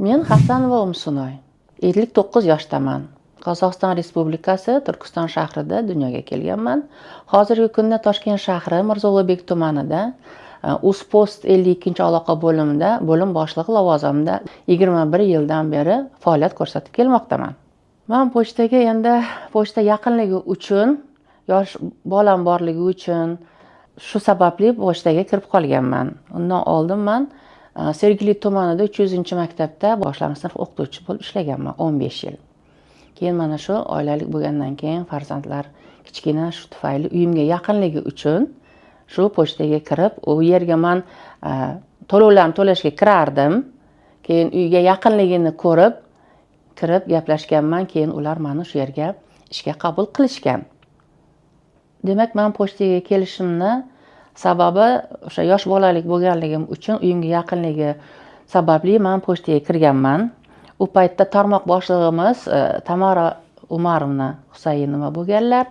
Men Hasanova Umsunoy, 59 yoshdaman. Qozog'iston Respublikasi Turkiston shahrida dunyoga kelganman. Hozirgi kunda Toshkent shahri Mirzo Ulug'bek tumanida UzPost 52-aloqa bo'limida bo'lim boshlig'i lavozimida 21 yildan beri faoliyat ko'rsatib kelmoqdaman. Men pochtaga endi pochta yaqinligi uchun, yosh bolam borligi uchun shu sababli pochtaga kirib qolganman. Undan oldin men Sergeli tumanida 300-maktabda boshlang'ich sinf o'qituvchi bo'lib ishlaganman 15 yil. Keyin mana shu oilalik bo'lgandan keyin farzandlar kichkina, shu tufayli uyimga yaqinligi uchun shu pochtaga kirib, u yerga men to'lovlarni to'lashga kirardim. Keyin uyga yaqinligini ko'rib, kirib gaplashganman, keyin ular meni shu yerga ishga qabul qilishgan. Demak, men pochtaga kelishimni sababi o'sha yosh bolalik bo'lganligim uchun uyimga yaqinligi sababli men pochtaga kirganman. U paytda tarmoq boshlig'imiz Tamara Umarovna Husayinova bo'lganlar.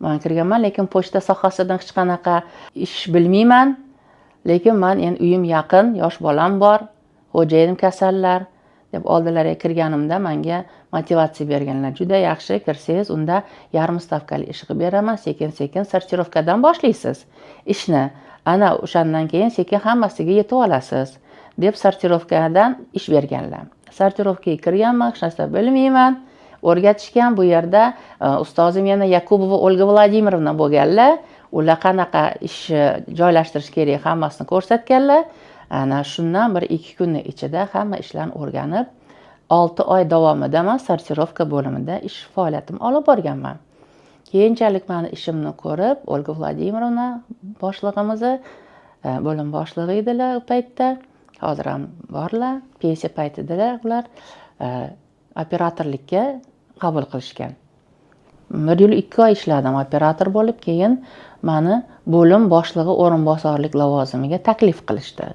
Men kirganman, lekin pochta sohasidan hech qanaqa ish bilmayman. Lekin men endi uyim yaqin, yosh bolam bor, xo'jayinim kasallar deb oldilariga kirganimda menga motivatsiya berganlar. Juda yaxshi, kirsangiz unda yarim stavkali ish qilib beraman, sekin-sekin sortirovkadan boshlaysiz ishni. Ana o'shandan keyin sekin hammasiga yetib olasiz deb sortirovkadan ish berganlar. Sortirovkaga kirganman, hech narsa bilmayman. O'rgatishgan bu yerda ustozim yana Yakubova Olga Vladimirovna bo'lganlar. Ular qanaqa ish joylashtirish kerak hammasini ko'rsatganlar. Ana shundan 1-2 kunning ichida hamma ishlarni o'rganib, 6 oy davomida men sortirovka bo'limida ish faoliyatimni olib borganman. Keyinchalik meni ishimni ko'rib, Olga Vladimirovna boshlig'imiz bo'lim boshlig'i edilar u paytda. Hozir ham borlar, pensiya paytidalar ular operatorlikka qabul qilishgan. 1 yil 2 oy ishladim operator bo'lib, keyin meni bo'lim boshlig'i o'rinbosarlik lavozimiga taklif qilishdi.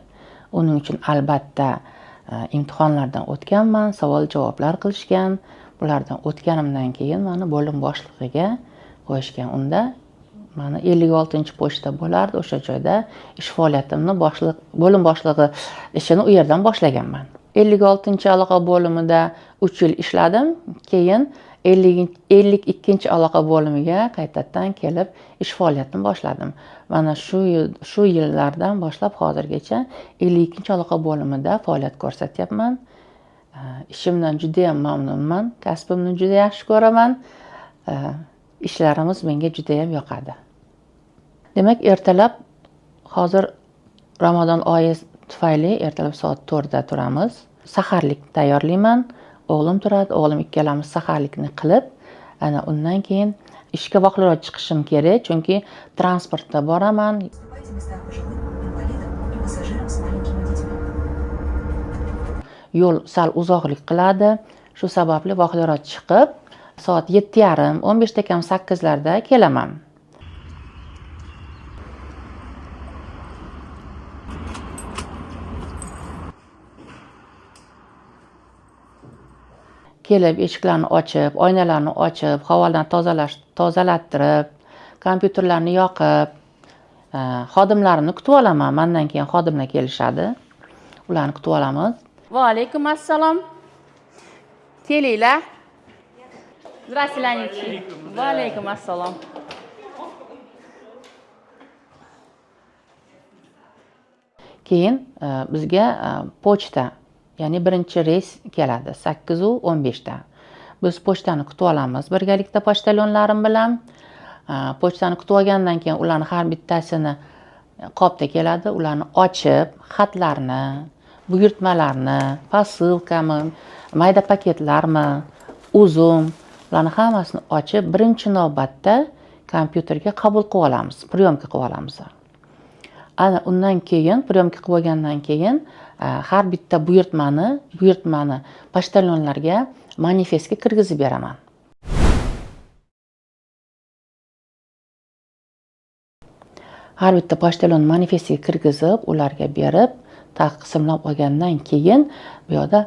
Uning uchun albatta imtihonlardan o'tganman, savol-javoblar qilishgan. Bulardan o'tganimdan keyin meni bo'lim boshlig'iga qo'yishgan. Unda meni 56-pochta bo'lardi, o'sha joyda ish faoliyatimni bo'lim boshlig'i ishini u yerdan boshlaganman. 56-aloqa bo'limida 3 yil ishladim, keyin 52-aloqa bo'limiga qaytadan kelib ish faoliyatini boshladim. Mana shu yillardan boshlab hozirgacha 52-aloqa bo'limida faoliyat ko'rsatyapman. Ishimdan juda ham mamnunman, kasbimni juda yaxshi ko'raman. Ishlarimiz menga juda ham yoqadi. Demak, ertalab hozir Ramazon oyi tufayli ertalab soat 4 da turamiz. Saharlik tayyorlayman. O'g'lim turadi, o'g'lim ikkalamiz saharlikni qilib, ana undan keyin ishga vaqtliroq chiqishim kerak, chunki transportda boraman. Yo'l sal uzoqlik qiladi. Shu sababli vaqtliroq chiqib, soat 7:30, 15 kam 8 larda kelaman. Kelib, eshiklarni ochib, oynalarni ochib, havodan tozalattirib, kompyuterlarni yoqib, xodimlarni kutib olaman. Mendan keyin xodimlar kelishadi. Ularni kutib olamiz. Va alaykum assalom. Kelinglar. Здравствуйте. Va alaykum assalom. Keyin bizga pochta, ya'ni birinchi reys keladi 8:15 da. Biz pochtani kutib olamiz birgalikda pochtalyonlarim bilan. Pochtani kutib olgandan keyin ularni har bittasini qopda keladi. Ularni ochib, xatlarni, buyurtmalarni, posilkami, mayda paketlarmi, uzum, ularni hammasini ochib, birinchi navbatda kompyuterga qabul qilib olamiz, priyomka qilib olamiz. Ana undan keyin, priyomka qilib olgandan keyin har bitta buyurtmani pochtalyonlarga manifestga kirgizib beraman. Har bitta pochtalyon manifestiga kirgizib, ularga berib, taqsimlab olgandan keyin bu yerda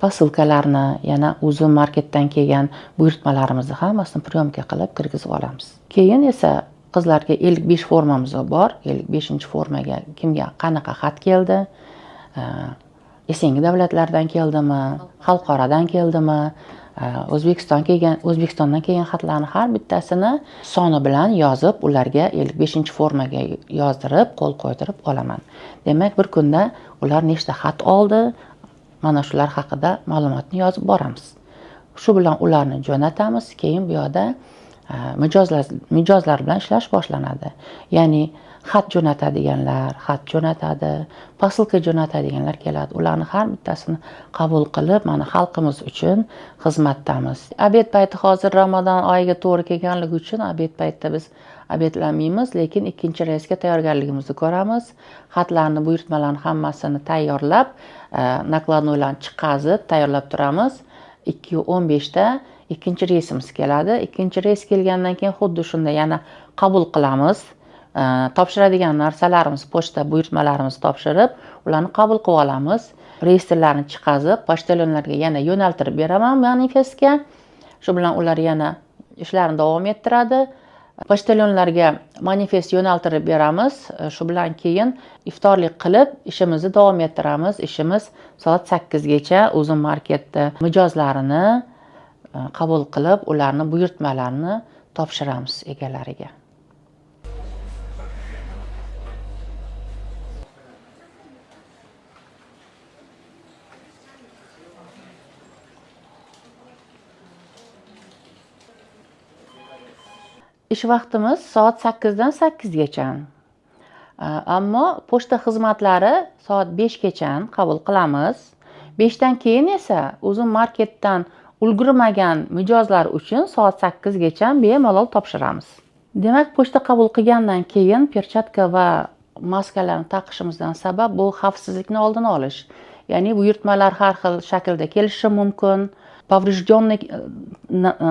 posilkalarni, yana uzum marketdan kelgan buyurtmalarimizni hammasini priyomka qilib kirgizib olamiz. Keyin esa qizlarga 55 formamiz bor. 55-formaga kimga qanaqa xat keldi, esengi davlatlardan keldimi, xalqaradan keldimi, O'zbekistondan kelgan xatlarni har bittasini soni bilan yozib, ularga 55-formaga yozdirib, qo'l qo'ydirib olaman. Demak, bir kunda ular nechta xat oldi, mana shular haqida ma'lumotni yozib boramiz. Shu bilan ularni jo'natamiz, keyin bu yoqda mijozlar bilan ishlash boshlanadi. Ya'ni xat jo'natadiganlar xat jo'natadi, posilka jo'natadiganlar keladi. Ularni har bittasini qabul qilib, mana xalqimiz uchun xizmatdamiz. Obed payti hozir Ramazon oyiga to'g'ri kelganligi uchun obed paytida biz obedlamaymiz, lekin ikkinchi reysga tayyorgarligimizni ko'ramiz. Xatlarni, buyurtmalarni hammasini tayyorlab, nakladnoylarni chiqazib tayyorlab turamiz. 2:15da ikkinchi reysimiz keladi. Ikkinchi reys kelgandan keyin xuddi shunda yana qabul qilamiz. Topshiradigan narsalarimiz, pochta buyurtmalarimizni topshirib, ularni qabul qilib olamiz. Reyestrlarni chiqazib, pochtalyonlarga yana yo'naltirib beraman manifestga. Shu bilan ular yana ishlarini davom ettiradi. Pochtalyonlarga manifest yo'naltirib beramiz. Shu bilan keyin iftorlik qilib ishimizni davom ettiramiz. Ishimiz soat 8 gacha Uzum marketda mijozlarini qabul qilib, ularni buyurtmalarini topshiramiz egalariga. Ish vaqtimiz soat 8 dan 8 gacha. Ammo pochta xizmatlari soat 5 gacha qabul qilamiz. 5 dan keyin esa Uzum marketdan ulgurmagan mijozlar uchun soat 8 gacha bemalol topshiramiz. Demak, pochta qabul qilgandan keyin perchatka va maskalarni taqishimizdan sabab bu xavfsizlikni oldini olish. Ya'ni buyurtmalar har xil shaklda kelishi mumkin. Поврежденный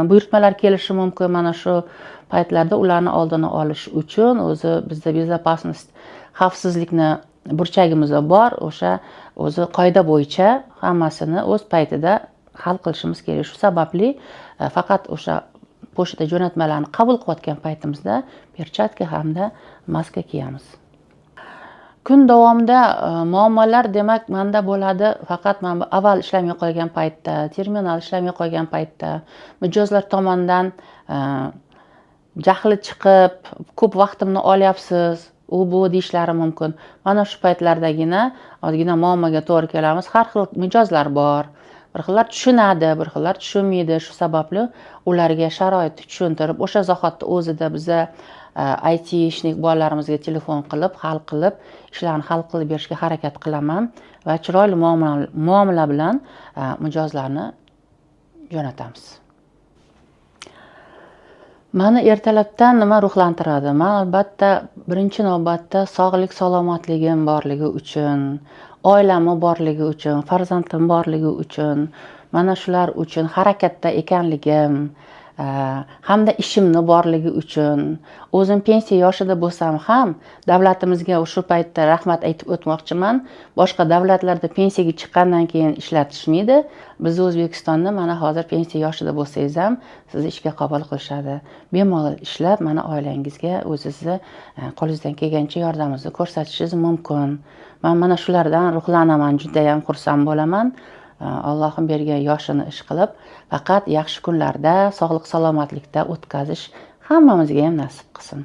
buyurtmalar kelishi mumkin. Mana shu paytlarda ularni oldini olish uchun o'zi bizda безопасность, xavfsizlikni burchagimiz bor. O'sha o'zi qoida bo'yicha hammasini o'z paytida hal qilishimiz kerak. Shu sababli faqat o'sha pochta jo'natmalarni qabul qilayotgan paytimizda perchatka hamda maska kiyamiz. Kun davomida muammolar demak menda bo'ladi. Faqat men avval ishlamay qolgan paytda, terminal ishlamay qolgan paytda mijozlar tomonidan jahli chiqib, ko'p vaqtimni olyapsiz, u bu deyishlari mumkin. Mana shu paytlardagina ozgina muammoga to'g'ri kelamiz. Har xil mijozlar bor. Bir xillar tushunadi, bir xillar tushunmaydi. Shu sababli ularga sharoitni tushuntirib, o'sha zahotda o'zida biza IT ishnik bolalarimizga telefon qilib, ishlarni hal qilib berishga harakat qilaman va chiroyli muomala bilan mijozlarni jo'natamiz. Meni ertalabdan nima ruhlantiradi? Men albatta birinchi navbatda sog'lik salomatligim borligi uchun, oilami borligi uchun, farzandim borligi uchun, mana shular uchun harakatda ekanligim hamda ishimni borligi uchun, o'zim pensiya yoshida bo'lsam ham davlatimizga shu paytda rahmat aytib o'tmoqchiman. Boshqa davlatlarda pensiyaga chiqqandan keyin ishlatishmaydi. Biz O'zbekistonda mana hozir pensiya yoshida bo'lsangiz ham sizni ishga qabul qilishadi. Bemalol ishlab, mana oilangizga o'zingizni qo'lingizdan kelgancha yordamingizni ko'rsatishingiz mumkin. Men mana shulardan ruhlanaman, juda ham xursand bo'laman. Allohim bergan yoshini ish qilib, faqat yaxshi kunlarda, sog'lik salomatlikda o'tkazish hammamizga ham nasib qilsin.